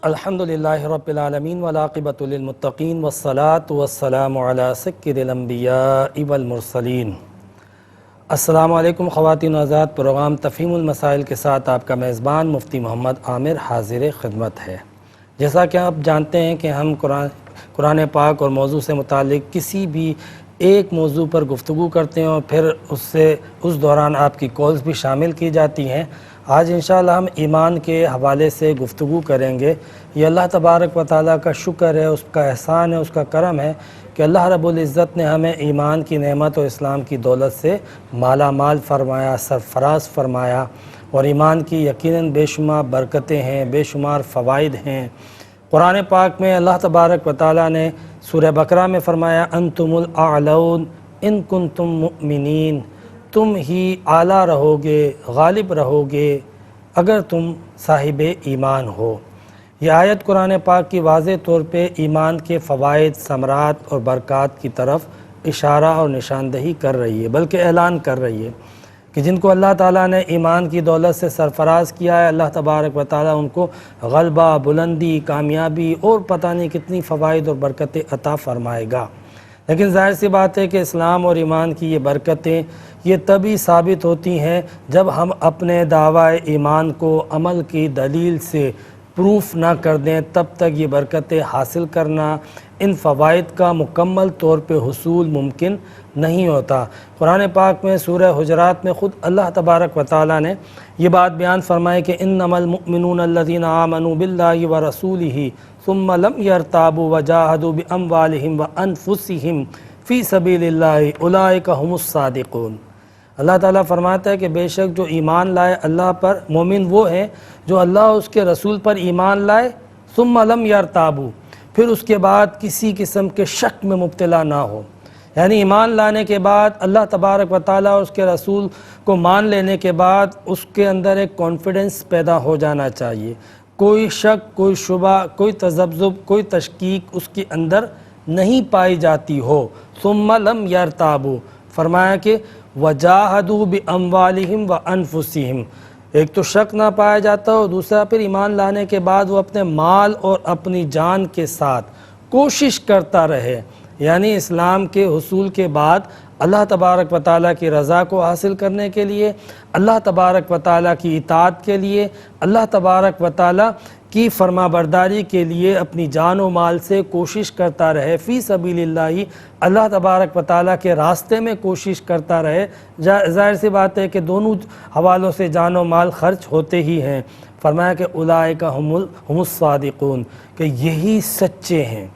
الحمدللہ رب العالمین والعاقبۃ للمتقین والصلاة والسلام علی سید الانبیاء والمرسلین۔ السلام علیکم خواتین و حضرات، پروگرام تفہیم المسائل کے ساتھ آپ کا میزبان مفتی محمد عامر حاضر خدمت ہے۔ جیسا کہ آپ جانتے ہیں کہ ہم قرآن پاک اور موضوع سے متعلق کسی بھی ایک موضوع پر گفتگو کرتے ہیں اور پھر اس دوران آپ کی کالز بھی شامل کی جاتی ہیں۔ آج انشاءاللہ ہم ایمان کے حوالے سے گفتگو کریں گے۔ یہ اللہ تبارک و تعالیٰ کا شکر ہے، اس کا احسان ہے، اس کا کرم ہے کہ اللہ رب العزت نے ہمیں ایمان کی نعمت اور اسلام کی دولت سے مالا مال فرمایا، سرفراز فرمایا، اور ایمان کی یقیناً بے شمار برکتیں ہیں، بے شمار فوائد ہیں۔ قرآن پاک میں اللہ تبارک و تعالیٰ نے سورہ بقرہ میں فرمایا انتم الاعلون ان کنتم مؤمنین، تم ہی اعلیٰ رہو گے، غالب رہو گے اگر تم صاحب ایمان ہو۔ یہ آیت قرآن پاک کی واضح طور پہ ایمان کے فوائد، ثمرات اور برکات کی طرف اشارہ اور نشاندہی کر رہی ہے، بلکہ اعلان کر رہی ہے کہ جن کو اللہ تعالیٰ نے ایمان کی دولت سے سرفراز کیا ہے، اللہ تبارک و تعالیٰ ان کو غلبہ، بلندی، کامیابی اور پتہ نہیں کتنی فوائد اور برکتیں عطا فرمائے گا۔ لیکن ظاہر سی بات ہے کہ اسلام اور ایمان کی یہ برکتیں یہ تبھی ثابت ہوتی ہیں جب ہم اپنے دعوی ایمان کو عمل کی دلیل سے پروف نہ کر دیں، تب تک یہ برکتیں حاصل کرنا، ان فوائد کا مکمل طور پہ حصول ممکن نہیں ہوتا۔ قرآن پاک میں سورہ حجرات میں خود اللہ تبارک و تعالیٰ نے یہ بات بیان فرمائی کہ انما المؤمنون الذین آمنوا باللہ ورسولہ ثم لم یرتابوا وجاہدوا باموالہم وانفسہم فی سبیل اللہ اولئک ھم الصادقون۔ اللہ تعالیٰ فرماتا ہے کہ بے شک جو ایمان لائے اللہ پر، مومن وہ ہیں جو اللہ اس کے رسول پر ایمان لائے، ثم لم یرتابوا، پھر اس کے بعد کسی قسم کے شک میں مبتلا نہ ہو۔ یعنی ایمان لانے کے بعد اللہ تبارک و تعالیٰ اور اس کے رسول کو مان لینے کے بعد اس کے اندر ایک کانفیڈنس پیدا ہو جانا چاہیے، کوئی شک، کوئی شبہ، کوئی تذبذب، کوئی تشکیک اس کے اندر نہیں پائی جاتی ہو۔ ثم لم یرتابوا، فرمایا کہ وجاہدوا باموالہم وانفسہم، ایک تو شک نہ پایا جاتا اور دوسرا پھر ایمان لانے کے بعد وہ اپنے مال اور اپنی جان کے ساتھ کوشش کرتا رہے، یعنی اسلام کے حصول کے بعد اللہ تبارک و تعالیٰ کی رضا کو حاصل کرنے کے لیے، اللہ تبارک و تعالیٰ کی اطاعت کے لیے، اللہ تبارک و تعالیٰ کی فرما برداری کے لیے اپنی جان و مال سے کوشش کرتا رہے، فی سبیل اللہ، اللہ تبارک و تعالیٰ کے راستے میں کوشش کرتا رہے۔ ظاہر سی بات ہے کہ دونوں حوالوں سے جان و مال خرچ ہوتے ہی ہیں۔ فرمایا کہ اولئک ھم الصادقون، کہ یہی سچے ہیں۔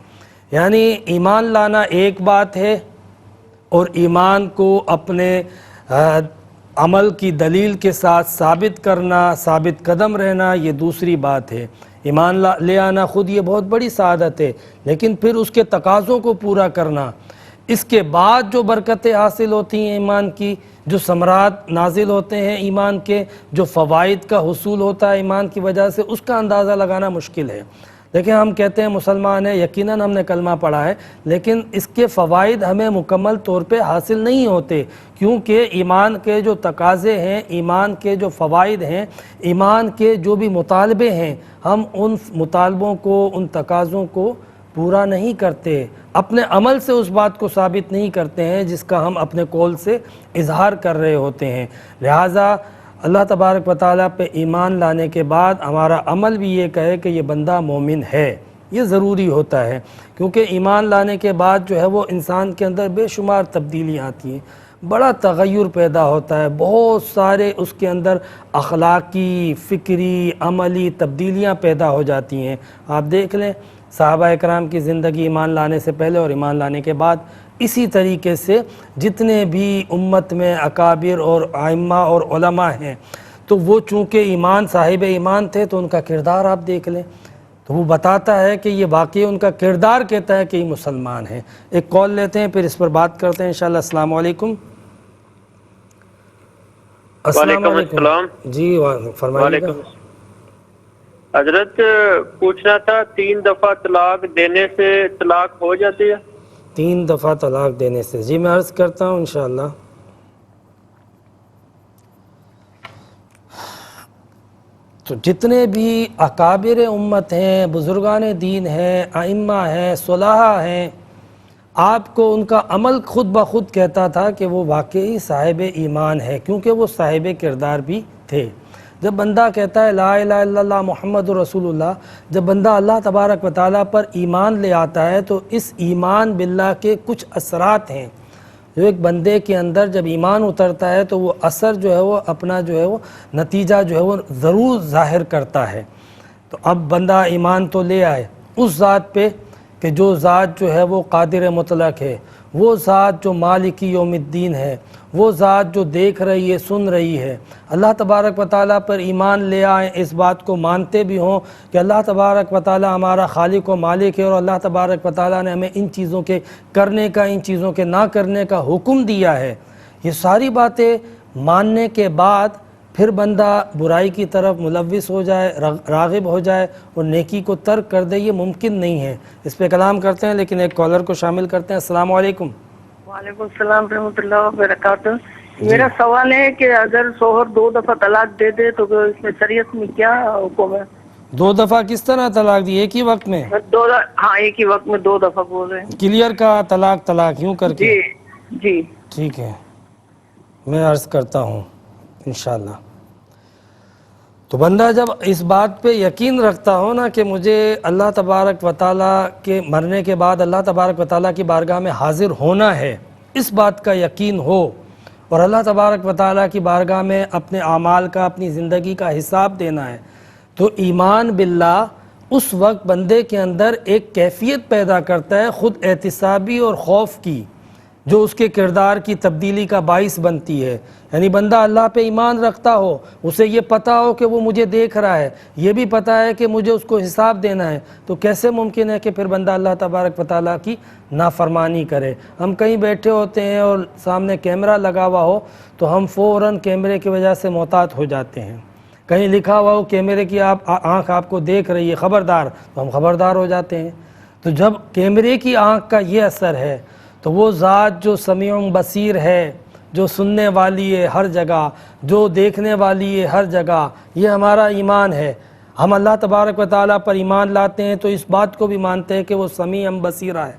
یعنی ایمان لانا ایک بات ہے اور ایمان کو اپنے عمل کی دلیل کے ساتھ ثابت کرنا، ثابت قدم رہنا، یہ دوسری بات ہے۔ ایمان لے آنا خود یہ بہت بڑی سعادت ہے، لیکن پھر اس کے تقاضوں کو پورا کرنا، اس کے بعد جو برکتیں حاصل ہوتی ہیں ایمان کی، جو ثمرات نازل ہوتے ہیں ایمان کے، جو فوائد کا حصول ہوتا ہے ایمان کی وجہ سے، اس کا اندازہ لگانا مشکل ہے۔ لیکن ہم کہتے ہیں مسلمان ہیں، یقیناً ہم نے کلمہ پڑھا ہے، لیکن اس کے فوائد ہمیں مکمل طور پہ حاصل نہیں ہوتے، کیونکہ ایمان کے جو تقاضے ہیں، ایمان کے جو فوائد ہیں، ایمان کے جو بھی مطالبے ہیں، ہم ان مطالبوں کو، ان تقاضوں کو پورا نہیں کرتے، اپنے عمل سے اس بات کو ثابت نہیں کرتے ہیں جس کا ہم اپنے قول سے اظہار کر رہے ہوتے ہیں۔ لہٰذا اللہ تبارک و تعالیٰ پہ ایمان لانے کے بعد ہمارا عمل بھی یہ کہے کہ یہ بندہ مومن ہے، یہ ضروری ہوتا ہے، کیونکہ ایمان لانے کے بعد جو ہے وہ انسان کے اندر بے شمار تبدیلیاں آتی ہیں، بڑا تغیر پیدا ہوتا ہے، بہت سارے اس کے اندر اخلاقی، فکری، عملی تبدیلیاں پیدا ہو جاتی ہیں۔ آپ دیکھ لیں صحابہ اکرام کی زندگی ایمان لانے سے پہلے اور ایمان لانے کے بعد، اسی طریقے سے جتنے بھی امت میں اکابر اور ائمہ اور علماء ہیں، تو وہ چونکہ ایمان، صاحب ایمان تھے، تو ان کا کردار آپ دیکھ لیں تو وہ بتاتا ہے کہ یہ واقعی ان کا کردار کہتا ہے کہ یہ مسلمان ہیں۔ ایک کال لیتے ہیں، پھر اس پر بات کرتے ہیں انشاءاللہ۔ السلام علیکم۔ السلام علیکم جی، فرمائیے۔ حضرت پوچھنا تھا، 3 دفعہ طلاق دینے سے طلاق ہو جاتی ہے؟ 3 دفعہ طلاق دینے سے، جی میں عرض کرتا ہوں انشاءاللہ۔ تو جتنے بھی اکابر امت ہیں، بزرگان دین ہیں، ائمہ ہیں، صلحاء ہیں، آپ کو ان کا عمل خود بخود کہتا تھا کہ وہ واقعی صاحب ایمان ہے، کیونکہ وہ صاحب کردار بھی تھے۔ جب بندہ کہتا ہے لا الہ الا اللہ محمد رسول اللہ، جب بندہ اللہ تبارک و تعالیٰ پر ایمان لے آتا ہے تو اس ایمان باللہ کے کچھ اثرات ہیں جو ایک بندے کے اندر جب ایمان اترتا ہے تو وہ اثر جو ہے وہ اپنا جو ہے وہ نتیجہ جو ہے وہ ضرور ظاہر کرتا ہے۔ تو اب بندہ ایمان تو لے آئے اس ذات پہ کہ جو ذات جو ہے وہ قادر مطلق ہے، وہ ذات جو مالک یوم الدین ہے، وہ ذات جو دیکھ رہی ہے، سن رہی ہے۔ اللہ تبارک و تعالیٰ پر ایمان لے آئیں، اس بات کو مانتے بھی ہوں کہ اللہ تبارک و تعالیٰ ہمارا خالق و مالک ہے اور اللہ تبارک و تعالیٰ نے ہمیں ان چیزوں کے کرنے کا، ان چیزوں کے نہ کرنے کا حکم دیا ہے۔ یہ ساری باتیں ماننے کے بعد پھر بندہ برائی کی طرف ملوث ہو جائے، راغب ہو جائے اور نیکی کو ترک کر دے، یہ ممکن نہیں ہے۔ اس پہ کلام کرتے ہیں لیکن ایک کالر کو شامل کرتے ہیں۔ السلام علیکم۔ وعلیکم السلام ورحمۃ اللہ وبرکاتہ۔ میرا سوال ہے کہ اگر شوہر 2 دفعہ طلاق دے دے تو اس میں شریعت میں کیا حکم ہے؟ 2 دفعہ کس طرح طلاق دی؟ ایک ہی وقت میں؟ ہاں، ایک ہی وقت میں 2 دفعہ بول رہے ہیں۔ کلیئر کا طلاق یوں کر کے؟ جی جی ٹھیک ہے، میں عرض کرتا ہوں انشاءاللہ۔ تو بندہ جب اس بات پہ یقین رکھتا ہو نا کہ مجھے اللہ تبارک و تعالیٰ کے مرنے کے بعد اللہ تبارک و تعالیٰ کی بارگاہ میں حاضر ہونا ہے، اس بات کا یقین ہو اور اللہ تبارک و تعالیٰ کی بارگاہ میں اپنے اعمال کا، اپنی زندگی کا حساب دینا ہے، تو ایمان باللہ اس وقت بندے کے اندر ایک کیفیت پیدا کرتا ہے خود احتسابی اور خوف کی، جو اس کے کردار کی تبدیلی کا باعث بنتی ہے۔ یعنی بندہ اللہ پہ ایمان رکھتا ہو، اسے یہ پتہ ہو کہ وہ مجھے دیکھ رہا ہے، یہ بھی پتہ ہے کہ مجھے اس کو حساب دینا ہے، تو کیسے ممکن ہے کہ پھر بندہ اللہ تبارک و تعالیٰ کی نافرمانی کرے؟ ہم کہیں بیٹھے ہوتے ہیں اور سامنے کیمرہ لگا ہوا ہو تو ہم فوراً کیمرے کی وجہ سے محتاط ہو جاتے ہیں۔ کہیں لکھا ہوا ہو کیمرے کی آنکھ آپ کو دیکھ رہی ہے، خبردار، تو ہم خبردار ہو جاتے ہیں۔ تو جب کیمرے کی آنکھ کا یہ اثر ہے تو وہ ذات جو سمیع بصیر ہے، جو سننے والی ہے ہر جگہ، جو دیکھنے والی ہے ہر جگہ، یہ ہمارا ایمان ہے۔ ہم اللہ تبارک و تعالیٰ پر ایمان لاتے ہیں تو اس بات کو بھی مانتے ہیں کہ وہ سمیع بصیر ہے،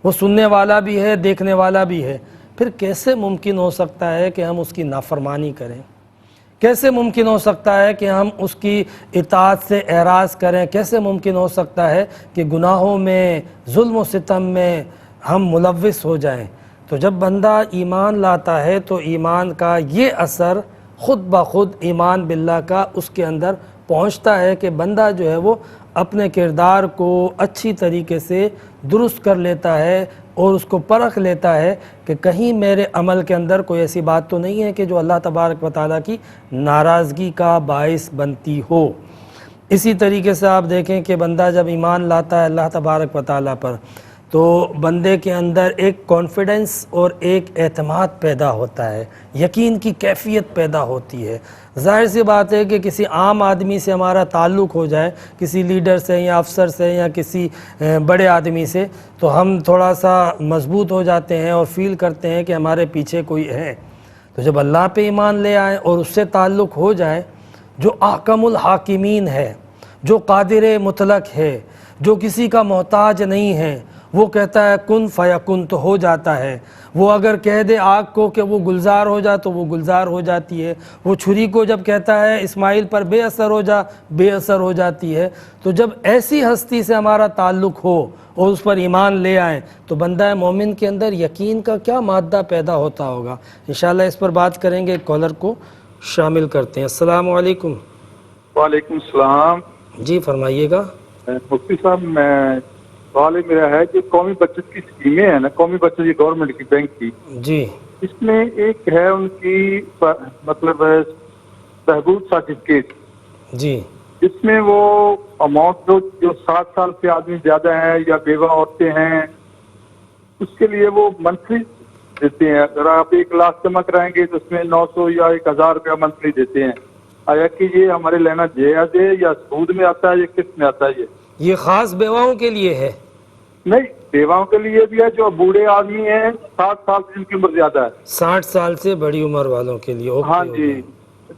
وہ سننے والا بھی ہے، دیکھنے والا بھی ہے۔ پھر کیسے ممکن ہو سکتا ہے کہ ہم اس کی نافرمانی کریں؟ کیسے ممکن ہو سکتا ہے کہ ہم اس کی اطاعت سے اعراض کریں؟ کیسے ممکن ہو سکتا ہے کہ گناہوں میں، ظلم و ستم میں ہم ملوث ہو جائیں؟ تو جب بندہ ایمان لاتا ہے تو ایمان کا یہ اثر خود بخود ایمان باللہ کا اس کے اندر پہنچتا ہے کہ بندہ جو ہے وہ اپنے کردار کو اچھی طریقے سے درست کر لیتا ہے اور اس کو پرکھ لیتا ہے کہ کہیں میرے عمل کے اندر کوئی ایسی بات تو نہیں ہے کہ جو اللہ تبارک و تعالیٰ کی ناراضگی کا باعث بنتی ہو۔ اسی طریقے سے آپ دیکھیں کہ بندہ جب ایمان لاتا ہے اللہ تبارک و تعالیٰ پر تو بندے کے اندر ایک کانفیڈنس اور ایک اعتماد پیدا ہوتا ہے، یقین کی کیفیت پیدا ہوتی ہے۔ ظاہر سی بات ہے کہ کسی عام آدمی سے ہمارا تعلق ہو جائے، کسی لیڈر سے یا افسر سے یا کسی بڑے آدمی سے، تو ہم تھوڑا سا مضبوط ہو جاتے ہیں اور فیل کرتے ہیں کہ ہمارے پیچھے کوئی ہے۔ تو جب اللہ پہ ایمان لے آئیں اور اس سے تعلق ہو جائے جو احکم الحاکمین ہے، جو قادر مطلق ہے، جو کسی کا محتاج نہیں ہے، وہ کہتا ہے کن فیکن تو ہو جاتا ہے۔ وہ اگر کہہ دے آگ کو کہ وہ گلزار ہو جا تو وہ گلزار ہو جاتی ہے۔ وہ چھری کو جب کہتا ہے اسماعیل پر بے اثر ہو جا، بے اثر ہو جاتی ہے۔ تو جب ایسی ہستی سے ہمارا تعلق ہو اور اس پر ایمان لے آئیں تو بندہ مومن کے اندر یقین کا کیا مادہ پیدا ہوتا ہوگا۔ انشاءاللہ اس پر بات کریں گے، کالر کو شامل کرتے ہیں۔ السلام علیکم۔ وعلیکم السلام جی فرمائیے گا۔ مفتی صاحب، سوال میرا ہے کہ قومی بچت کی اسکیمیں ہیں نا، قومی بچت یہ گورنمنٹ کی بینک کی، جی اس میں ایک ہے ان کی مطلب بہبود سرٹیفکیٹ، جی، جس میں وہ اماؤنٹ جو 60 سال سے آدمی زیادہ ہیں یا بیوہ عورتیں ہیں اس کے لیے وہ منتھلی دیتے ہیں۔ اگر آپ 1 لاکھ جمع کرائیں گے تو اس میں 900 یا 1000 روپیہ منتھلی دیتے ہیں۔ آیا کہ یہ ہمارے لینا جائز ہے یا سود میں آتا ہے یا کس میں آتا ہے؟ یہ خاص بیواؤں کے لیے ہے؟ نہیں، بیواؤں کے لیے بھی ہے، جو بوڑھے آدمی ہیں 60 سال سے جن کی عمر زیادہ ہے، 60 سال سے بڑی عمر والوں کے لیے۔ ہاں جی،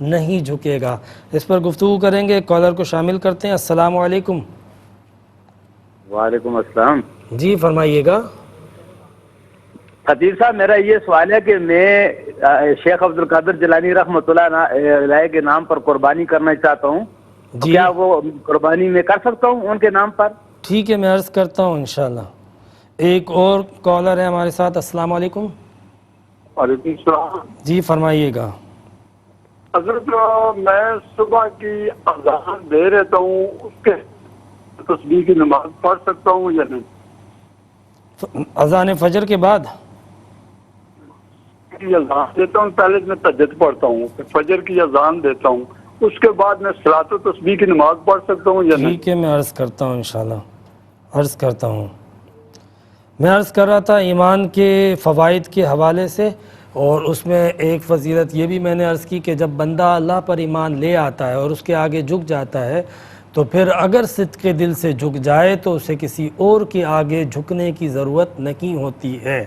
نہیں جھکے گا۔ اس پر گفتگو کریں گے، کالر کو شامل کرتے ہیں۔ السلام علیکم۔ وعلیکم السلام۔ جی فرمائیے گا۔ خطیب صاحب، میرا یہ سوال ہے کہ میں شیخ عبد القادر جیلانی رحمۃ اللہ علیہ کے نام پر قربانی کرنا چاہتا ہوں، جی کیا وہ قربانی میں کر سکتا ہوں ان کے نام پر؟ ٹھیک ہے، میں عرض کرتا ہوں انشاءاللہ۔ ایک اور کالر ہے ہمارے ساتھ۔ السلام علیکم۔ وعلیکم السلام۔ جی فرمائیے گا۔ حضرت میں صبح کی اذان دے رہتا ہوں، اس کے تسبیح کی نماز پڑھ سکتا ہوں یا نہیں؟ اذان فجر کے بعد کی اذان دیتا ہوں، پہلے میں تہجد پڑھتا ہوں، پھر فجر کی اذان دیتا ہوں، اس کے بعد میں صلاۃ و تسبیح کی نماز پڑھ سکتا ہوں یا نہیں؟ ٹھیک ہے، میں عرض کرتا ہوں انشاءاللہ، عرض کرتا ہوں۔ میں عرض کر رہا تھا ایمان کے فوائد کے حوالے سے، اور اس میں ایک فضیلت یہ بھی میں نے عرض کی کہ جب بندہ اللہ پر ایمان لے آتا ہے اور اس کے آگے جھک جاتا ہے تو پھر اگر صدق کے دل سے جھک جائے تو اسے کسی اور کے آگے جھکنے کی ضرورت نہیں ہوتی ہے۔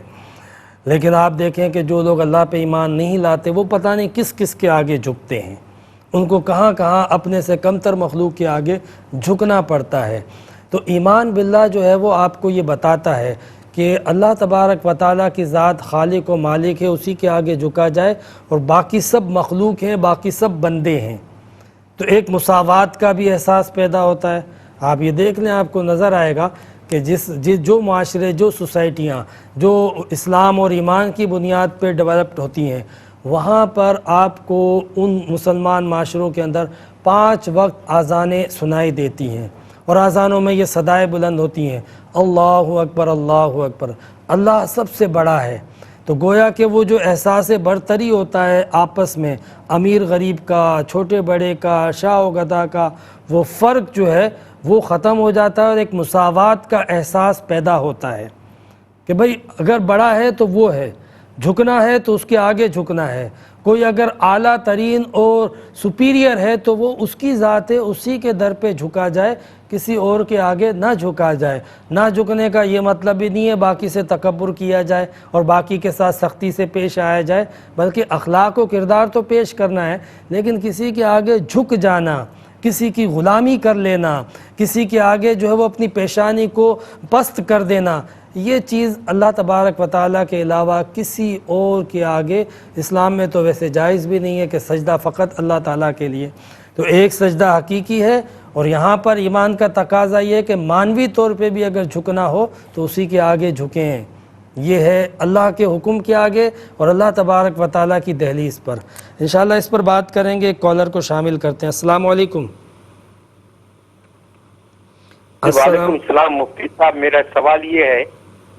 لیکن آپ دیکھیں کہ جو لوگ اللہ پہ ایمان نہیں لاتے وہ پتہ نہیں کس کس کے آگے جھکتے ہیں، ان کو کہاں کہاں اپنے سے کمتر مخلوق کے آگے جھکنا پڑتا ہے۔ تو ایمان باللہ جو ہے وہ آپ کو یہ بتاتا ہے کہ اللہ تبارک و تعالیٰ کی ذات خالق و مالک ہے، اسی کے آگے جھکا جائے، اور باقی سب مخلوق ہیں، باقی سب بندے ہیں۔ تو ایک مساوات کا بھی احساس پیدا ہوتا ہے۔ آپ یہ دیکھ لیں، آپ کو نظر آئے گا کہ جو معاشرے، جو سوسائٹیاں جو اسلام اور ایمان کی بنیاد پہ ڈیولپڈ ہوتی ہیں، وہاں پر آپ کو ان مسلمان معاشروں کے اندر 5 وقت اذانیں سنائی دیتی ہیں، اور اذانوں میں یہ صدائیں بلند ہوتی ہیں، اللہ اکبر اللہ اکبر، اللہ سب سے بڑا ہے۔ تو گویا کہ وہ جو احساس برتری ہوتا ہے آپس میں، امیر غریب کا، چھوٹے بڑے کا، شاہ و گدھا کا، وہ فرق جو ہے وہ ختم ہو جاتا ہے، اور ایک مساوات کا احساس پیدا ہوتا ہے کہ بھئی اگر بڑا ہے تو وہ ہے، جھکنا ہے تو اس کے آگے جھکنا ہے، کوئی اگر اعلیٰ ترین اور سپیریئر ہے تو وہ اس کی ذات ہے، اسی کے در پہ جھکا جائے، کسی اور کے آگے نہ جھکا جائے۔ نہ جھکنے کا یہ مطلب بھی نہیں ہے باقی سے تکبر کیا جائے اور باقی کے ساتھ سختی سے پیش آیا جائے، بلکہ اخلاق و کردار تو پیش کرنا ہے، لیکن کسی کے آگے جھک جانا، کسی کی غلامی کر لینا، کسی کے آگے جو ہے وہ اپنی پیشانی کو پست کر دینا، یہ چیز اللہ تبارک و تعالیٰ کے علاوہ کسی اور کے آگے اسلام میں تو ویسے جائز بھی نہیں ہے کہ سجدہ فقط اللہ تعالیٰ کے لیے۔ تو ایک سجدہ حقیقی ہے، اور یہاں پر ایمان کا تقاضا یہ ہے کہ مانوی طور پہ بھی اگر جھکنا ہو تو اسی کے آگے جھکیں۔ یہ ہے اللہ کے حکم کے آگے اور اللہ تبارک و تعالیٰ کی دہلیز پر۔ انشاءاللہ اس پر بات کریں گے، ایک کالر کو شامل کرتے ہیں۔ السلام علیکم۔ وعلیکم السلام مفتی صاحب، میرا سوال یہ ہے،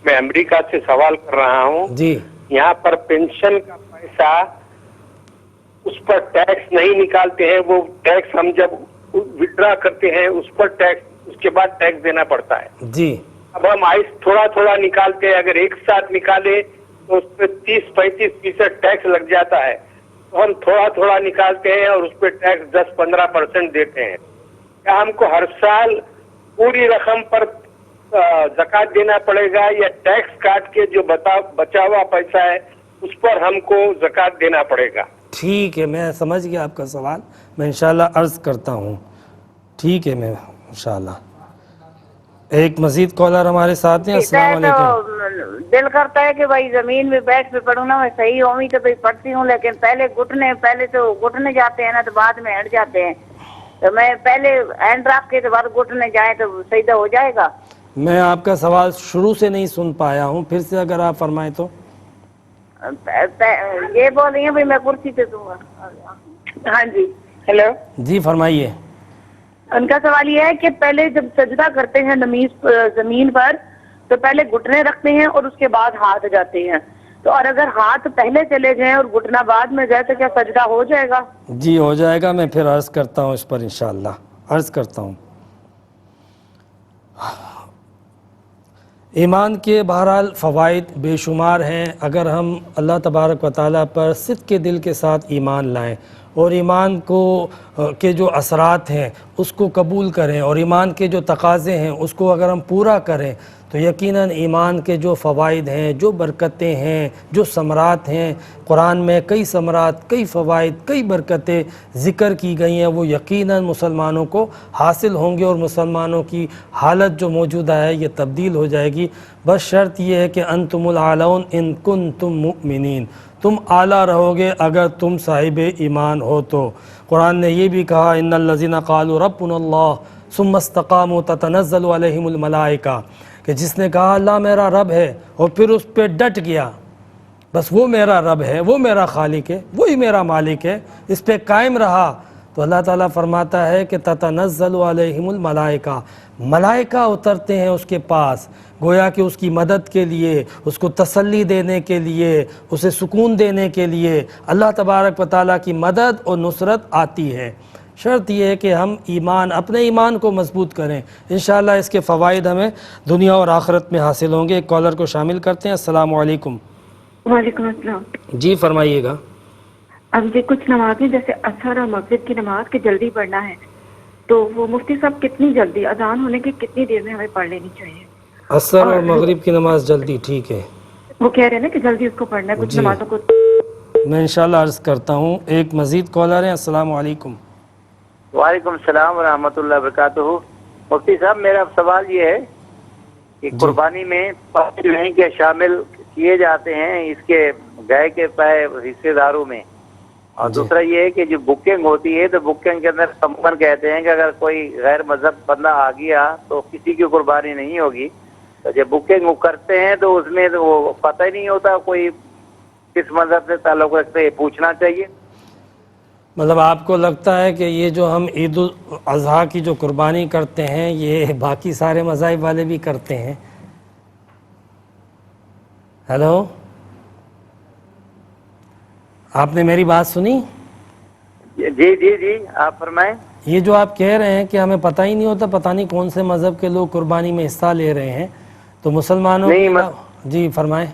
میں امریکہ سے سوال کر رہا ہوں۔ جی، یہاں پر پینشن کا پیسہ اس پر ٹیکس نہیں نکالتے ہیں، وہ ٹیکس ہم جب وڈرا کرتے ہیں اس پر ٹیکس، اس کے بعد ٹیکس دینا پڑتا ہے۔ جی، اب ہم تھوڑا تھوڑا نکالتے ہیں، اگر ایک ساتھ نکالے تو اس پہ 30-35% ٹیکس لگ جاتا ہے، تو ہم تھوڑا تھوڑا نکالتے ہیں اور اس پہ ٹیکس 10-15% دیتے ہیں۔ کیا ہم کو ہر سال پوری رقم پر زکوٰۃ دینا پڑے گا، یا ٹیکس کاٹ کے جو بچا ہوا پیسہ ہے اس پر ہم کو زکوٰۃ دینا پڑے گا؟ ٹھیک ہے، میں سمجھ گیا آپ کا سوال، میں انشاءاللہ عرض کرتا ہوں۔ ٹھیک ہے، میں انشاءاللہ۔ ایک مزید کالر ہمارے ساتھ ہیں۔ السلام علیکم۔ دل کرتا ہے کہ بھائی زمین میں بیٹھ کے پڑھوں نا، میں صحیح ہوئی تو بھائی پڑھتی ہوں، لیکن پہلے تو گھٹنے جاتے ہیں نا، تو بعد میں ہٹ جاتے ہیں، تو میں پہلے ہینڈ رکھ کے تو بعد گھٹنے جائے تو سجدہ ہو جائے گا؟ میں آپ کا سوال شروع سے نہیں سن پایا ہوں، پھر سے اگر آپ فرمائیں تو۔ یہ بول رہی ہیں بھائی میں کرسی پہ دوں گا۔ ہاں جی، ہیلو جی فرمائیے۔ ان کا سوال یہ ہے کہ پہلے جب سجدہ کرتے ہیں نماز زمین پر تو پہلے گھٹنے رکھتے ہیں اور اس کے بعد ہاتھ جاتے ہیں، تو اور اگر ہاتھ پہلے چلے جائیں اور گھٹنا بعد میں جائے تو کیا سجدہ ہو جائے گا؟ جی ہو جائے گا، میں پھر عرض کرتا ہوں اس پر انشاءاللہ، عرض کرتا ہوں۔ ایمان کے بہرحال فوائد بے شمار ہیں، اگر ہم اللہ تبارک و تعالیٰ پر صدق کے دل کے ساتھ ایمان لائیں اور ایمان کو کے جو اثرات ہیں اس کو قبول کریں اور ایمان کے جو تقاضے ہیں اس کو اگر ہم پورا کریں تو یقیناً ایمان کے جو فوائد ہیں، جو برکتیں ہیں، جو ثمرات ہیں، قرآن میں کئی ثمرات، کئی فوائد، کئی برکتیں ذکر کی گئی ہیں، وہ یقیناً مسلمانوں کو حاصل ہوں گے اور مسلمانوں کی حالت جو موجودہ ہے یہ تبدیل ہو جائے گی۔ بس شرط یہ ہے کہ انتم الاعلون ان کنتم مؤمنین، تم اعلیٰ رہو گے اگر تم صاحب ایمان ہو تو۔ قرآن نے یہ بھی کہا ان الذین قالوا ربنا اللہ ثم استقاموا تتنزل علیہم الملائکہ، کہ جس نے کہا اللہ میرا رب ہے اور پھر اس پہ ڈٹ گیا، بس وہ میرا رب ہے، وہ میرا خالق ہے، وہی میرا مالک ہے، اس پہ قائم رہا، تو اللہ تعالیٰ فرماتا ہے کہ تتنزل علیہم الملائکہ، ملائکہ اترتے ہیں اس کے پاس، گویا کہ اس کی مدد کے لیے، اس کو تسلی دینے کے لیے، اسے سکون دینے کے لیے اللہ تبارک و تعالیٰ کی مدد اور نصرت آتی ہے۔ شرط یہ ہے کہ ہم اپنے ایمان کو مضبوط کریں، انشاءاللہ اس کے فوائد ہمیں دنیا اور آخرت میں حاصل ہوں گے۔ ایک کالر کو شامل کرتے ہیں۔ السلام علیکم۔ وعلیکم السلام۔ جی فرمائیے گا۔ اب یہ کچھ نمازیں جیسے عصر اور مغرب کی نماز کے جلدی پڑھنا ہے، تو وہ مفتی صاحب کتنی جلدی، اذان ہونے کی کتنی دیر میں ہمیں پڑھ لینی چاہیے؟ عصر اور مغرب کی نماز جلدی، ٹھیک ہے، وہ کہہ رہے ہیں نا کہ جلدی اس کو پڑھنا ہے، کچھ نمازوں کو۔ میں انشاءاللہ عرض کرتا ہوں۔ ایک مزید کالر ہیں۔ السلام علیکم۔ وعلیکم السلام ورحمۃ اللہ وبرکاتہ۔ مفتی صاحب میرا سوال یہ ہے کہ قربانی میں جو ہیں کہ شامل کیے جاتے ہیں اس کے گائے کے پائے حصے داروں میں، اور دوسرا یہ ہے کہ جو بکنگ ہوتی ہے تو بکنگ کے اندر عموماً کہتے ہیں کہ اگر کوئی غیر مذہب بندہ آ گیا تو کسی کی قربانی نہیں ہوگی، تو جب بکنگ وہ کرتے ہیں تو اس میں تو وہ پتہ ہی نہیں ہوتا کوئی کس مذہب سے تعلق رکھتے، پوچھنا چاہیے۔ مطلب آپ کو لگتا ہے کہ یہ جو ہم عید الاضحیٰ کی جو قربانی کرتے ہیں یہ باقی سارے مذاہب والے بھی کرتے ہیں؟ ہیلو، آپ نے میری بات سنی؟ جی جی جی آپ فرمائیں۔ یہ جو آپ کہہ رہے ہیں کہ ہمیں پتہ ہی نہیں ہوتا، پتہ نہیں کون سے مذہب کے لوگ قربانی میں حصہ لے رہے ہیں، تو مسلمانوں جی فرمائیں۔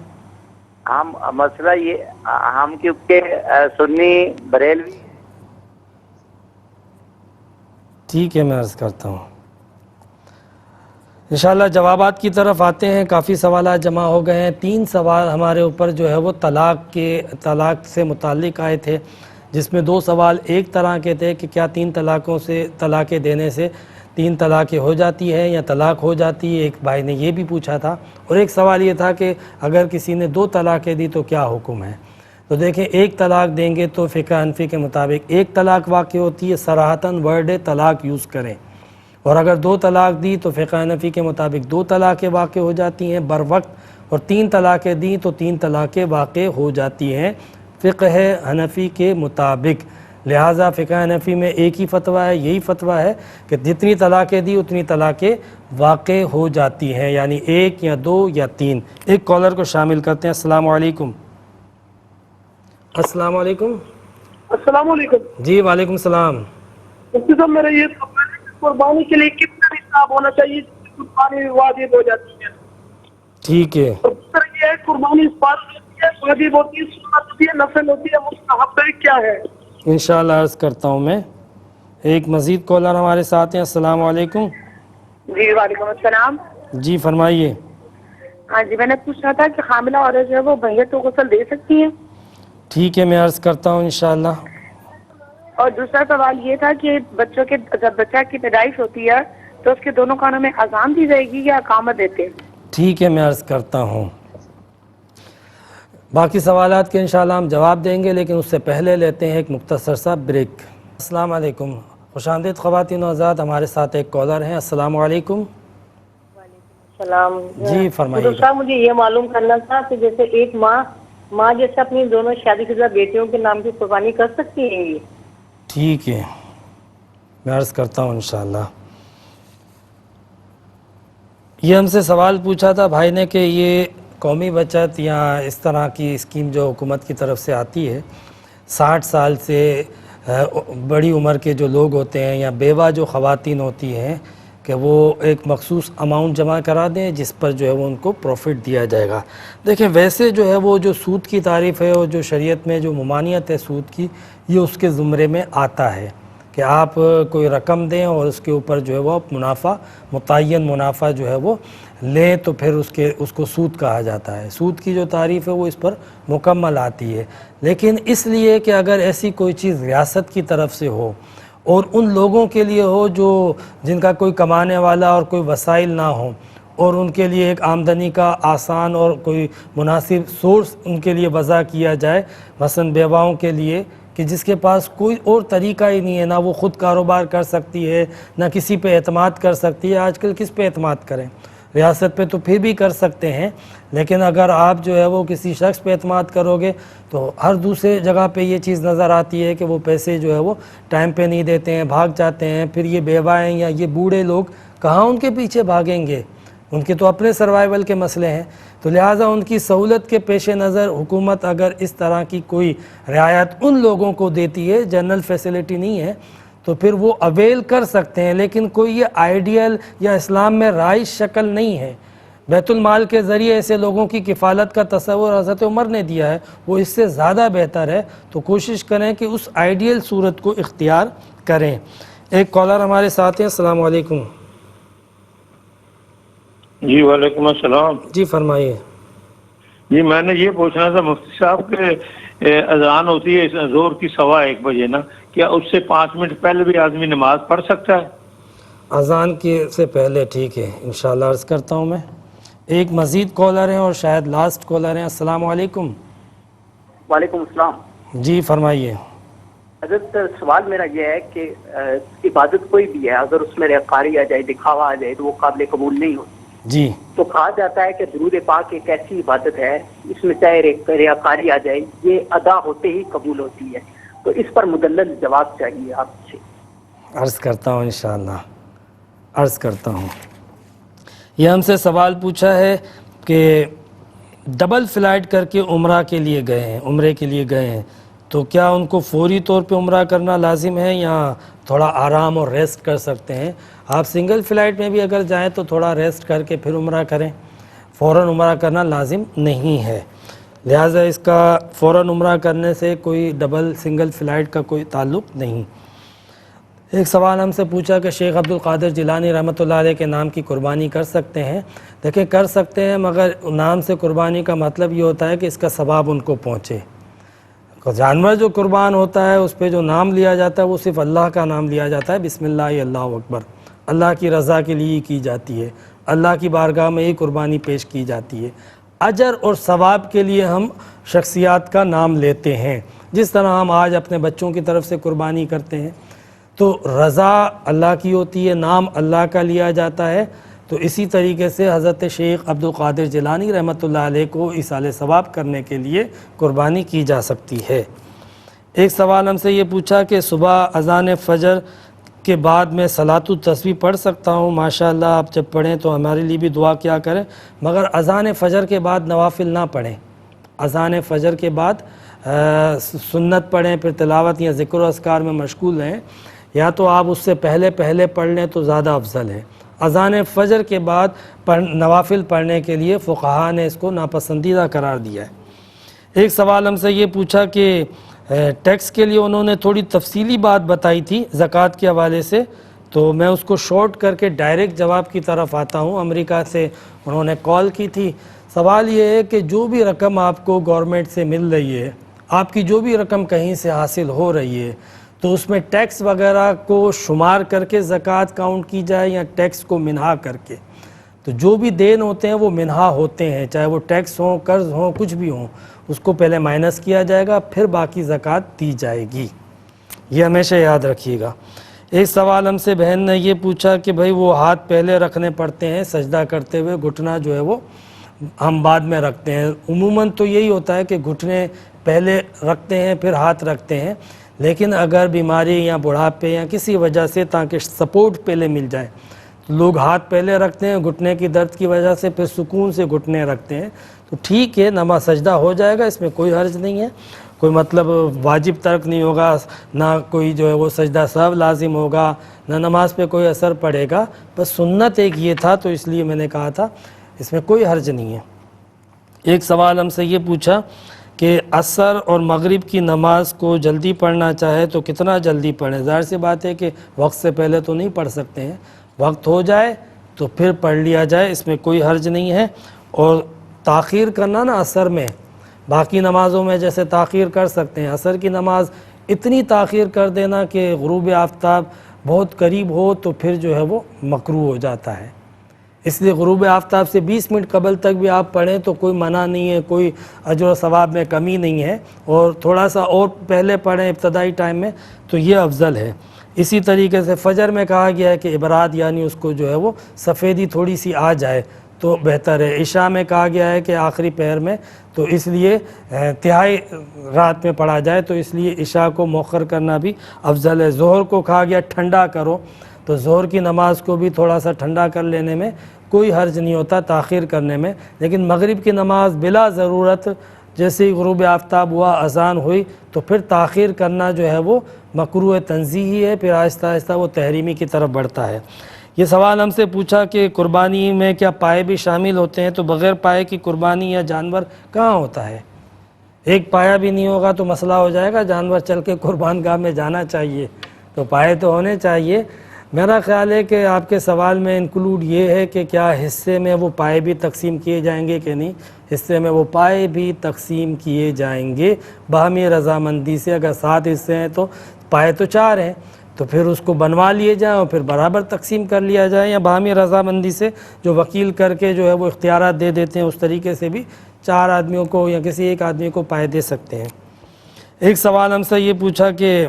ہم مسئلہ یہ ہم کیونکہ سنی بریلوی۔ ٹھیک ہے، میں عرض کرتا ہوں۔ انشاءاللہ جوابات کی طرف آتے ہیں۔ کافی سوالات جمع ہو گئے ہیں۔ 3 سوال ہمارے اوپر جو ہے وہ طلاق سے متعلق آئے تھے، جس میں 2 سوال ایک طرح کے تھے کہ کیا 3 طلاقوں سے طلاقیں دینے سے 3 طلاقیں ہو جاتی ہے یا طلاق ہو جاتی ہے، ایک بھائی نے یہ بھی پوچھا تھا، اور ایک سوال یہ تھا کہ اگر کسی نے 2 طلاقیں دی تو کیا حکم ہے۔ تو دیکھیں، ایک طلاق دیں گے تو فقہ حنفی کے مطابق ایک طلاق واقع ہوتی ہے، صراحتاً ورڈ طلاق یوز کریں، اور اگر 2 طلاق دی تو فقہ حنفی کے مطابق 2 طلاقیں واقع ہو جاتی ہیں بر وقت، اور 3 طلاقیں دیں تو 3 طلاقیں واقع ہو جاتی ہیں فقہ حنفی کے مطابق۔ لہٰذا فقہ حنفی میں ایک ہی فتویٰ ہے، یہی فتویٰ ہے کہ جتنی طلاقیں دی اتنی طلاقیں واقع ہو جاتی ہیں، یعنی 1 یا 2 یا 3۔ ایک کالر کو شامل کرتے ہیں۔ السلام علیکم۔ السلام علیکم۔ السلام علیکم۔ جی وعلیکم السلام۔ مفتی صاحب میرا یہ سوال ہے کہ قربانی کے لیے کتنا نصاب ہونا چاہیے جس سے قربانی واجب ہو جاتی ہے؟ ٹھیک ہے۔ اور دوسرا یہ ہے قربانی فرض ہوتی ہے، واجب ہوتی ہے، سنت ہوتی ہے، نفل ہوتی ہے، مستحب ہے، کیا ہے؟ انشاءاللہ عرض کرتا ہوں میں۔ ایک مزید کالر ہمارے ساتھ ہیں۔ السلام علیکم۔ جی وعلیکم السلام۔ جی فرمائیے۔ ہاں جی، میں نے پوچھنا تھا کہ حاملہ عورت جو ہے وہ میت کو غسل دے سکتی ہیں؟ ٹھیک ہے، میں عرض کرتا ہوں انشاءاللہ۔ اور دوسرا سوال یہ تھا کہ جب بچہ کی پیدائش ہوتی ہے تو اس کے دونوں کانوں میں اذان دی جائے گی یا اقامت دیتے ہیں؟ ٹھیک ہے، میں عرض کرتا ہوں۔ باقی سوالات کے انشاءاللہ ہم جواب دیں گے، لیکن اس سے پہلے لیتے ہیں ایک مختصر سا بریک۔ السلام علیکم، خوش آمدید خواتین و حضرات، ہمارے ساتھ ایک کالر ہیں۔ السلام علیکم۔ سلام جی فرمائیے۔ صاحب مجھے یہ معلوم کرنا تھا کہ جیسے ایک ماں جیسے اپنی دونوں شادی شدہ بیٹیوں کے نام کی قربانی کر سکتی ہیں گی؟ ٹھیک ہے، میں عرض کرتا ہوں انشاءاللہ۔ یہ ہم سے سوال پوچھا تھا بھائی نے کہ یہ قومی بچت یا اس طرح کی اسکیم جو حکومت کی طرف سے آتی ہے، 60 سال سے بڑی عمر کے جو لوگ ہوتے ہیں یا بیوہ جو خواتین ہوتی ہیں، کہ وہ ایک مخصوص اماؤنٹ جمع کرا دیں جس پر جو ہے وہ ان کو پروفٹ دیا جائے گا۔ دیکھیں ویسے جو ہے وہ جو سود کی تعریف ہے اور جو شریعت میں جو ممانعت ہے سود کی، یہ اس کے زمرے میں آتا ہے کہ آپ کوئی رقم دیں اور اس کے اوپر جو ہے وہ منافع، متعین منافع جو ہے وہ لیں تو پھر اس کو سود کہا جاتا ہے۔ سود کی جو تعریف ہے وہ اس پر مکمل آتی ہے، لیکن اس لیے کہ اگر ایسی کوئی چیز ریاست کی طرف سے ہو اور ان لوگوں کے لیے ہو جن کا کوئی کمانے والا اور کوئی وسائل نہ ہوں، اور ان کے لیے ایک آمدنی کا آسان اور کوئی مناسب سورس ان کے لیے وضع کیا جائے، مثلا بیواؤں کے لیے کہ جس کے پاس کوئی اور طریقہ ہی نہیں ہے، نہ وہ خود کاروبار کر سکتی ہے، نہ کسی پہ اعتماد کر سکتی ہے۔ آج کل کس پہ اعتماد کریں؟ ریاست پہ تو پھر بھی کر سکتے ہیں، لیکن اگر آپ جو ہے وہ کسی شخص پہ اعتماد کرو گے تو ہر دوسرے جگہ پہ یہ چیز نظر آتی ہے کہ وہ پیسے جو ہے وہ ٹائم پہ نہیں دیتے ہیں، بھاگ جاتے ہیں۔ پھر یہ بیوائیں یا یہ بوڑھے لوگ کہاں ان کے پیچھے بھاگیں گے؟ ان کے تو اپنے سروائیول کے مسئلے ہیں، تو لہٰذا ان کی سہولت کے پیش نظر حکومت اگر اس طرح کی کوئی رعایت ان لوگوں کو دیتی ہے، جنرل فیسلٹی نہیں ہے، تو پھر وہ اویل کر سکتے ہیں، لیکن کوئی یہ آئیڈیل یا اسلام میں رائج شکل نہیں ہے۔ بیت المال کے ذریعے ایسے لوگوں کی کفالت کا تصور حضرت عمر نے دیا ہے، وہ اس سے زیادہ بہتر ہے، تو کوشش کریں کہ اس آئیڈیل صورت کو اختیار کریں۔ ایک کالر ہمارے ساتھ ہیں، السلام علیکم۔ جی وعلیکم السلام۔ جی فرمائیے۔ جی میں نے یہ پوچھنا تھا مفتی صاحب کہ اذان ہوتی ہے زور کی 1:15 بجے نا، کیا اس سے 5 منٹ پہلے بھی آدمی نماز پڑھ سکتا ہے؟ اذان سے پہلے ٹھیک ہے، انشاءاللہ عرض کرتا ہوں میں۔ ایک مزید کالر ہیں اور شاید لاسٹ کالر ہیں، السلام علیکم۔ وعلیکم السلام۔ جی فرمائیے۔ حضرت سوال میرا یہ ہے کہ عبادت کوئی بھی ہے، اگر اس میں ریاکاری آ جائے، دکھاوا آ جائے تو وہ قابل قبول نہیں ہوتی۔ جی تو کہا جاتا ہے کہ درود پاک ایک ایسی عبادت ہے اس میں چاہے ریاکاری آ جائے یہ ادا ہوتے ہی قبول ہوتی ہے، تو اس پر مدلل جواب چاہیے آپ سے۔ عرض کرتا ہوں انشاءاللہ، عرض کرتا ہوں۔ یہ ہم سے سوال پوچھا ہے کہ ڈبل فلائٹ کر کے عمرہ کے لیے گئے ہیں، عمرے کے لیے گئے ہیں، تو کیا ان کو فوری طور پہ عمرہ کرنا لازم ہے یا تھوڑا آرام اور ریسٹ کر سکتے ہیں؟ آپ سنگل فلائٹ میں بھی اگر جائیں تو تھوڑا ریسٹ کر کے پھر عمرہ کریں، فوراً عمرہ کرنا لازم نہیں ہے، لہٰذا اس کا فوراً عمرہ کرنے سے کوئی ڈبل سنگل فلائٹ کا کوئی تعلق نہیں۔ ایک سوال ہم سے پوچھا کہ شیخ عبد القادر جیلانی رحمۃ اللہ علیہ کے نام کی قربانی کر سکتے ہیں؟ دیکھیں کر سکتے ہیں، مگر نام سے قربانی کا مطلب یہ ہوتا ہے کہ اس کا ثواب ان کو پہنچے۔ جانور جو قربان ہوتا ہے اس پہ جو نام لیا جاتا ہے وہ صرف اللہ کا نام لیا جاتا ہے، بسم اللہ اللہ اکبر، اللہ کی رضا کے لیے کی جاتی ہے، اللہ کی بارگاہ میں یہ قربانی پیش کی جاتی ہے۔ اجر اور ثواب کے لیے ہم شخصیات کا نام لیتے ہیں، جس طرح ہم آج اپنے بچوں کی طرف سے قربانی کرتے ہیں، تو رضا اللہ کی ہوتی ہے، نام اللہ کا لیا جاتا ہے، تو اسی طریقے سے حضرت شیخ عبد القادر جیلانی رحمۃ اللہ علیہ کو ایصال ثواب کرنے کے لیے قربانی کی جا سکتی ہے۔ ایک سوال ہم سے یہ پوچھا کہ صبح اذان فجر کے بعد میں صلاۃ التسبیح پڑھ سکتا ہوں؟ ماشاءاللہ آپ جب پڑھیں تو ہمارے لیے بھی دعا کیا کریں، مگر اذان فجر کے بعد نوافل نہ پڑھیں۔ اذان فجر کے بعد سنت پڑھیں، پھر تلاوت یا ذکر و اذکار میں مشغول رہیں، یا تو آپ اس سے پہلے پڑھ لیں تو زیادہ افضل ہے۔ اذان فجر کے بعد نوافل پڑھنے کے لیے فقہا نے اس کو ناپسندیدہ قرار دیا ہے۔ ایک سوال ہم سے یہ پوچھا کہ ٹیکس کے لیے انہوں نے تھوڑی تفصیلی بات بتائی تھی زکوٰۃ کے حوالے سے، تو میں اس کو شارٹ کر کے ڈائریکٹ جواب کی طرف آتا ہوں۔ امریکہ سے انہوں نے کال کی تھی۔ سوال یہ ہے کہ جو بھی رقم آپ کو گورنمنٹ سے مل رہی ہے، آپ کی جو بھی رقم کہیں سے حاصل ہو رہی ہے، تو اس میں ٹیکس وغیرہ کو شمار کر کے زکوٰۃ کاؤنٹ کی جائے یا ٹیکس کو منہا کر کے؟ تو جو بھی دین ہوتے ہیں وہ منہا ہوتے ہیں، چاہے وہ ٹیکس ہوں، قرض ہوں، کچھ بھی ہوں، اس کو پہلے مائنس کیا جائے گا، پھر باقی زکوٰۃ دی جائے گی، یہ ہمیشہ یاد رکھیے گا۔ ایک سوال ہم سے بہن نے یہ پوچھا کہ بھائی وہ ہاتھ پہلے رکھنے پڑتے ہیں سجدہ کرتے ہوئے، گھٹنا جو ہے وہ ہم بعد میں رکھتے ہیں۔ عموماً تو یہی ہوتا ہے کہ گھٹنے پہلے رکھتے ہیں پھر ہاتھ رکھتے ہیں، لیکن اگر بیماری یا بڑھاپے یا کسی وجہ سے تاکہ سپورٹ پہلے مل جائے لوگ ہاتھ پہلے رکھتے ہیں گھٹنے کی درد کی وجہ سے، پھر سکون سے گھٹنے رکھتے ہیں، تو ٹھیک ہے، نماز سجدہ ہو جائے گا، اس میں کوئی حرج نہیں ہے، کوئی مطلب واجب ترک نہیں ہوگا، نہ کوئی جو ہے وہ سجدہ سہو لازم ہوگا، نہ نماز پہ کوئی اثر پڑے گا، بس سنت ایک یہ تھا تو اس لیے میں نے کہا تھا اس میں کوئی حرج نہیں ہے۔ ایک سوال ہم سے یہ پوچھا کہ عصر اور مغرب کی نماز کو جلدی پڑھنا چاہے تو کتنا جلدی پڑھیں؟ ظاہر سی بات ہے کہ وقت سے پہلے تو نہیں پڑھ سکتے ہیں، وقت ہو جائے تو پھر پڑھ لیا جائے، اس میں کوئی حرج نہیں ہے۔ اور تاخیر کرنا نا عصر میں، باقی نمازوں میں جیسے تاخیر کر سکتے ہیں، عصر کی نماز اتنی تاخیر کر دینا کہ غروب آفتاب بہت قریب ہو تو پھر جو ہے وہ مکروہ ہو جاتا ہے، اس لیے غروب آفتاب سے 20 منٹ قبل تک بھی آپ پڑھیں تو کوئی منع نہیں ہے، کوئی اجر و ثواب میں کمی نہیں ہے، اور تھوڑا سا اور پہلے پڑھیں ابتدائی ٹائم میں تو یہ افضل ہے۔ اسی طریقے سے فجر میں کہا گیا ہے کہ ابراد یعنی اس کو جو ہے وہ سفیدی تھوڑی سی آ جائے تو بہتر ہے۔ عشاء میں کہا گیا ہے کہ آخری پہر میں، تو اس لیے تہائی رات میں پڑھا جائے تو اس لیے عشاء کو مؤخر کرنا بھی افضل ہے۔ ظہر کو کہا گیا ٹھنڈا کرو، تو ظہر کی نماز کو بھی تھوڑا سا ٹھنڈا کر لینے میں کوئی حرج نہیں ہوتا تاخیر کرنے میں، لیکن مغرب کی نماز بلا ضرورت جیسے ہی غروب آفتاب ہوا اذان ہوئی تو پھر تاخیر کرنا جو ہے وہ مکروہ تنزیہی ہے، پھر آہستہ آہستہ وہ تحریمی کی طرف بڑھتا ہے۔ یہ سوال ہم سے پوچھا کہ قربانی میں کیا پائے بھی شامل ہوتے ہیں؟ تو بغیر پائے کی قربانی یا جانور کہاں ہوتا ہے؟ ایک پایا بھی نہیں ہوگا تو مسئلہ ہو جائے گا، جانور چل کے قربان گاہ میں جانا چاہیے، تو پائے تو ہونے چاہیے۔ میرا خیال ہے کہ آپ کے سوال میں انکلوڈ یہ ہے کہ کیا حصے میں وہ پائے بھی تقسیم کیے جائیں گے کہ نہیں، حصے میں وہ پائے بھی تقسیم کیے جائیں گے باہمی رضامندی سے۔ اگر 7 حصے ہیں تو پائے تو 4 ہیں، تو پھر اس کو بنوا لیے جائیں اور پھر برابر تقسیم کر لیا جائے، یا باہمی رضامندی سے جو وکیل کر کے جو ہے وہ اختیارات دے دیتے ہیں اس طریقے سے بھی 4 آدمیوں کو یا کسی ایک آدمی کو پائے دے سکتے ہیں۔ ایک سوال ہم سے یہ پوچھا کہ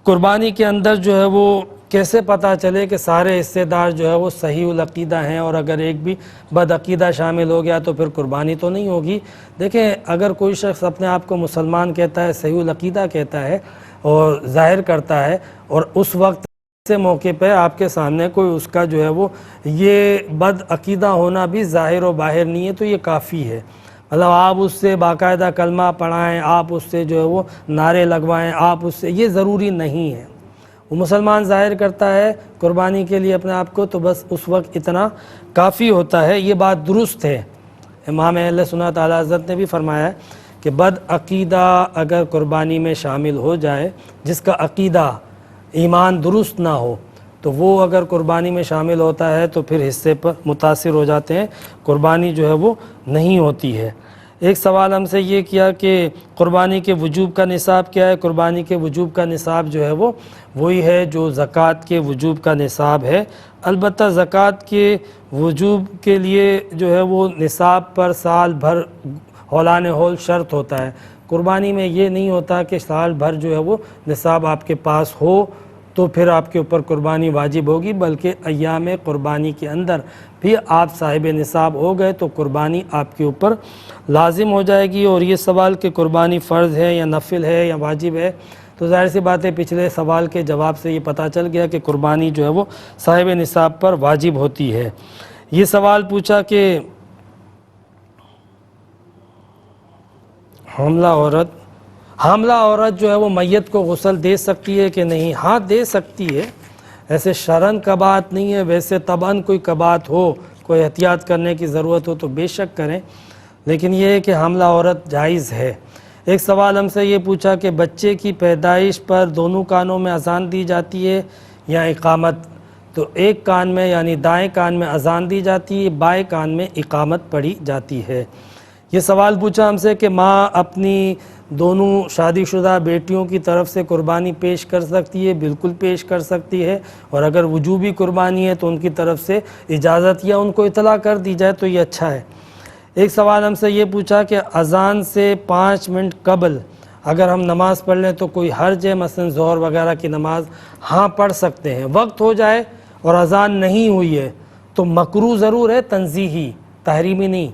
قربانی کے اندر جو ہے وہ کیسے پتہ چلے کہ سارے حصے دار جو ہے وہ صحیح العقیدہ ہیں، اور اگر ایک بھی بد عقیدہ شامل ہو گیا تو پھر قربانی تو نہیں ہوگی۔ دیکھیں، اگر کوئی شخص اپنے آپ کو مسلمان کہتا ہے، صحیح العقیدہ کہتا ہے اور ظاہر کرتا ہے، اور اس وقت سے موقع پہ آپ کے سامنے کوئی اس کا جو ہے وہ یہ بد عقیدہ ہونا بھی ظاہر و باہر نہیں ہے، تو یہ کافی ہے۔ مطلب آپ اس سے باقاعدہ کلمہ پڑھائیں، آپ اس سے جو ہے وہ نعرے لگوائیں، آپ اس سے، یہ ضروری نہیں ہے۔ وہ مسلمان ظاہر کرتا ہے قربانی کے لیے اپنے آپ کو تو بس اس وقت اتنا کافی ہوتا ہے، یہ بات درست ہے۔ امام اہل سنت اعلیٰ حضرت نے بھی فرمایا ہے کہ بد عقیدہ اگر قربانی میں شامل ہو جائے، جس کا عقیدہ ایمان درست نہ ہو، تو وہ اگر قربانی میں شامل ہوتا ہے تو پھر حصے پر متاثر ہو جاتے ہیں، قربانی جو ہے وہ نہیں ہوتی ہے۔ ایک سوال ہم سے یہ کیا کہ قربانی کے وجوب کا نصاب کیا ہے؟ قربانی کے وجوب کا نصاب جو ہے وہ وہی ہے جو زکوٰۃ کے وجوب کا نصاب ہے۔ البتہ زکوٰۃ کے وجوب کے لیے جو ہے وہ نصاب پر سال بھر ہولان ہول شرط ہوتا ہے۔ قربانی میں یہ نہیں ہوتا کہ سال بھر جو ہے وہ نصاب آپ کے پاس ہو تو پھر آپ کے اوپر قربانی واجب ہوگی، بلکہ ایام قربانی کے اندر بھی آپ صاحب نصاب ہو گئے تو قربانی آپ کے اوپر لازم ہو جائے گی۔ اور یہ سوال کہ قربانی فرض ہے یا نفل ہے یا واجب ہے، تو ظاہر سی بات ہے پچھلے سوال کے جواب سے یہ پتہ چل گیا کہ قربانی جو ہے وہ صاحب نصاب پر واجب ہوتی ہے۔ یہ سوال پوچھا کہ حاملہ عورت جو ہے وہ میت کو غسل دے سکتی ہے کہ نہیں؟ ہاں دے سکتی ہے، ایسے شرعاً کباعت نہیں ہے، ویسے طبعاً کوئی کباعت ہو، کوئی احتیاط کرنے کی ضرورت ہو تو بے شک کریں، لیکن یہ ہے کہ حاملہ عورت جائز ہے۔ ایک سوال ہم سے یہ پوچھا کہ بچے کی پیدائش پر دونوں کانوں میں اذان دی جاتی ہے یا اقامت؟ تو ایک کان میں یعنی دائیں کان میں اذان دی جاتی ہے، بائیں کان میں اقامت پڑھی جاتی ہے۔ یہ سوال پوچھا ہم سے کہ ماں اپنی دونوں شادی شدہ بیٹیوں کی طرف سے قربانی پیش کر سکتی ہے؟ بالکل پیش کر سکتی ہے، اور اگر وجوبی قربانی ہے تو ان کی طرف سے اجازت یا ان کو اطلاع کر دی جائے تو یہ اچھا ہے۔ ایک سوال ہم سے یہ پوچھا کہ اذان سے 5 منٹ قبل اگر ہم نماز پڑھ لیں تو کوئی حرج ہے؟ مثلا ظہر وغیرہ کی نماز ہاں پڑھ سکتے ہیں، وقت ہو جائے اور اذان نہیں ہوئی ہے تو مکروہ ضرور ہے، تنزیہی، تحریمی نہیں،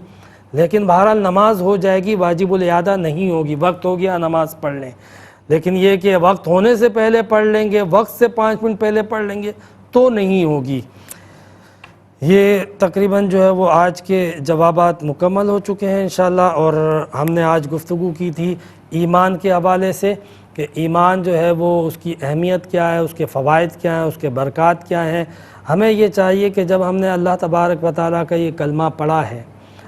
لیکن بہرحال نماز ہو جائے گی، واجب الاعادہ نہیں ہوگی، وقت ہو گیا نماز پڑھ لیں۔ لیکن یہ کہ وقت ہونے سے پہلے پڑھ لیں گے، وقت سے 5 منٹ پہلے پڑھ لیں گے تو نہیں ہوگی۔ یہ تقریباً جو ہے وہ آج کے جوابات مکمل ہو چکے ہیں انشاءاللہ، اور ہم نے آج گفتگو کی تھی ایمان کے حوالے سے کہ ایمان جو ہے وہ اس کی اہمیت کیا ہے، اس کے فوائد کیا ہیں، اس کے برکات کیا ہیں۔ ہمیں یہ چاہیے کہ جب ہم نے اللہ تبارک و تعالیٰ کا یہ کلمہ پڑھا ہے،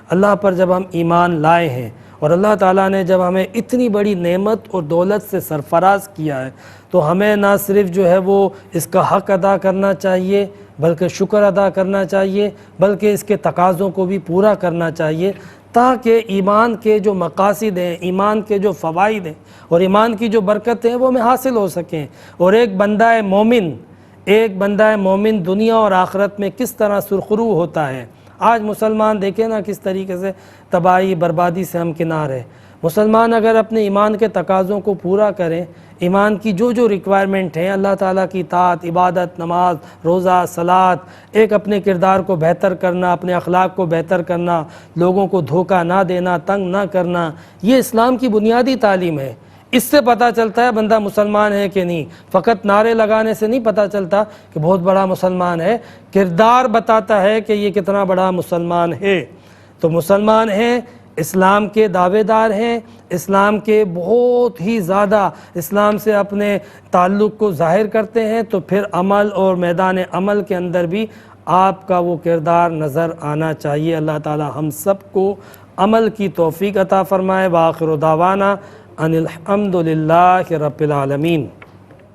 اللہ پر جب ہم ایمان لائے ہیں، اور اللہ تعالیٰ نے جب ہمیں اتنی بڑی نعمت اور دولت سے سرفراز کیا ہے، تو ہمیں نہ صرف جو ہے وہ اس کا حق ادا کرنا چاہیے بلکہ شکر ادا کرنا چاہیے، بلکہ اس کے تقاضوں کو بھی پورا کرنا چاہیے، تاکہ ایمان کے جو مقاصد ہیں، ایمان کے جو فوائد ہیں اور ایمان کی جو برکتیں ہیں وہ ہمیں حاصل ہو سکیں۔ اور ایک بندہ مومن دنیا اور آخرت میں کس طرح سرخرو ہوتا ہے۔ آج مسلمان دیکھیں نا کس طریقے سے تباہی بربادی سے ہمکنار ہے۔ مسلمان اگر اپنے ایمان کے تقاضوں کو پورا کریں، ایمان کی جو ریکوائرمنٹ ہیں، اللہ تعالیٰ کی اطاعت، عبادت، نماز، روزہ، صلاۃ، ایک اپنے کردار کو بہتر کرنا، اپنے اخلاق کو بہتر کرنا، لوگوں کو دھوکہ نہ دینا، تنگ نہ کرنا، یہ اسلام کی بنیادی تعلیم ہے۔ اس سے پتہ چلتا ہے بندہ مسلمان ہے کہ نہیں۔ فقط نعرے لگانے سے نہیں پتہ چلتا کہ بہت بڑا مسلمان ہے، کردار بتاتا ہے کہ یہ کتنا بڑا مسلمان ہے۔ تو مسلمان ہیں، اسلام کے دعوے دار ہیں، اسلام کے بہت ہی زیادہ اسلام سے اپنے تعلق کو ظاہر کرتے ہیں، تو پھر عمل اور میدان عمل کے اندر بھی آپ کا وہ کردار نظر آنا چاہیے۔ اللہ تعالی ہم سب کو عمل کی توفیق عطا فرمائے۔ وآخر دعوانا ان الحمد للہ رب العالمین۔